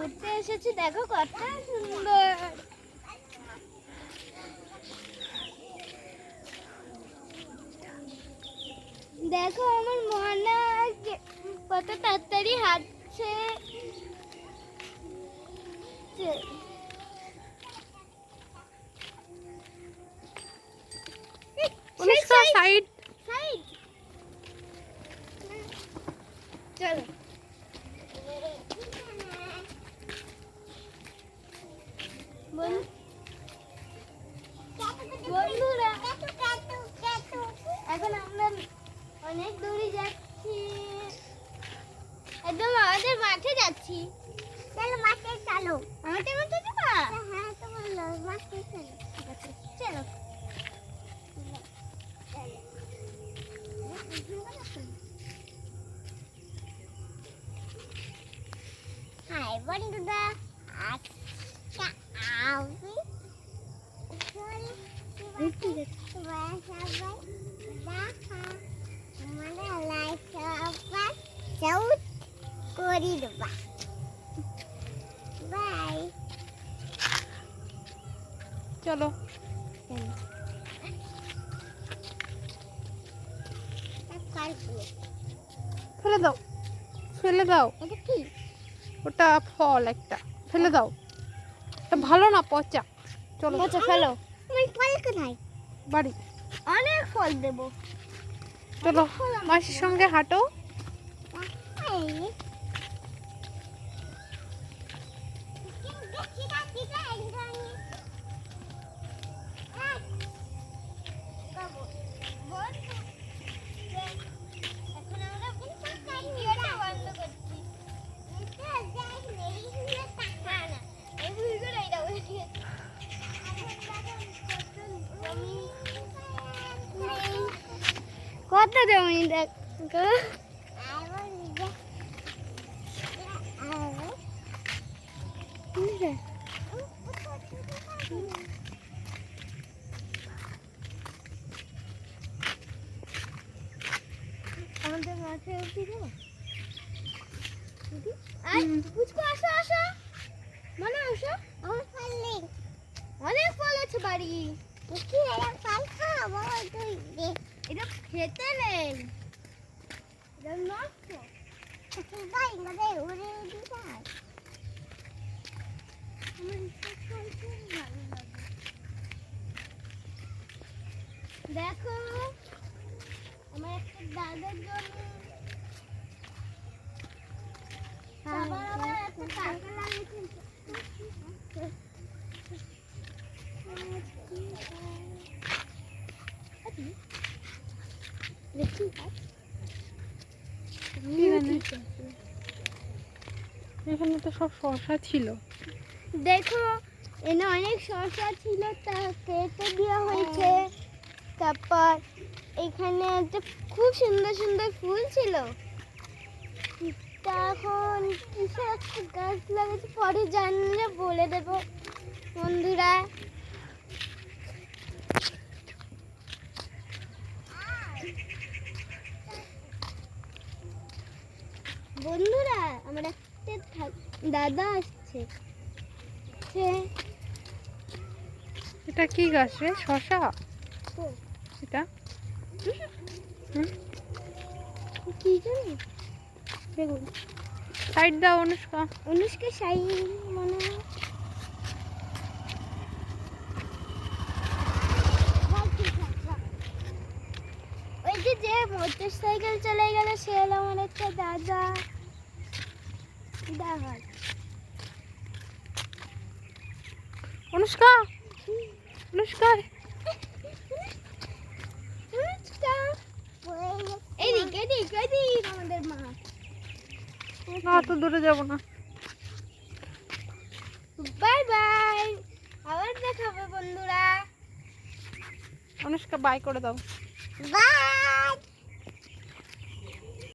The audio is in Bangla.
ঘুরতে এসেছি, দেখো কত সুন্দর। দেখো আমার মনা কত তাড়াতাড়ি হাঁটছে। অনুষ্কা সাইড সাইড চলো। বন্ধুরা এখন আমরা অনেক দূরে যাচ্ছি, একদম আমাদের মাঠে যাচ্ছি। চলো মাঠে চলো। আমাদের মাঠে যাবা? হ্যাঁ তো বললো মাঠে চলো। ঠিক আছে চলো। হাই বন্ধুরা, আজকে আমি করি দেবা। বাই। চলো। ফেলে দাও, ফেলে দাও। এটা কি? ওটা ফল একটা, ফেলে দাও। এটা ভালো না, পচা। চলো আচ্ছা ফেলো। তুমি ফল কোথায়? বাড়ি। অনেক ফল দেবো। চলো মাসির সঙ্গে হাঁটো। কত জমি দেখো। আমাদের মাঠে উঠি যাবো। পুচকু আসো আসো, মানে আসো। আমার ফল নেই, অনেক ফল আছে বাড়ি। কি এরকম ফল খাবো? তুই দেখ, এটা খেতে নেই, এটা নষ্ট। ভাই মানে উড়ে দিতে হয়। আমার ইচ্ছা করছে ভালো লাগে। দেখো আমার একটা দাদার জন্য আবার আবার একটা টাকা লাগিয়েছে। এখানে তো সব শসা ছিল। দেখো এখানে অনেক শসা ছিল, তা কেটে দেওয়া হয়েছে। তারপর এখানে একটা খুব সুন্দর সুন্দর ফুল ছিল। তা এখন কিসের একটা গাছ লাগাচ্ছে, পরে জানলে বলে দেব বন্ধুরা। বন্ধুরা আমার একটা দাদা আসছে। এটা কি গাছ রে? শসা এটা? কি জানি, দেখুন সাইড দাও অনুষ্কা। অনুষ্কা সাইড মনে হয়। ওই যে মোটর সাইকেল চলে গেল সে হলো আমার একটা দাদা। দাদা অনুষ্কা, অনুষ্কা এদিকে এদিকে এদিকে আমাদের মা। না তো দূরে যাব না। বাই বাই, আবার দেখা হবে বন্ধুরা। অনুষ্কা বাই করে দাও। বাই।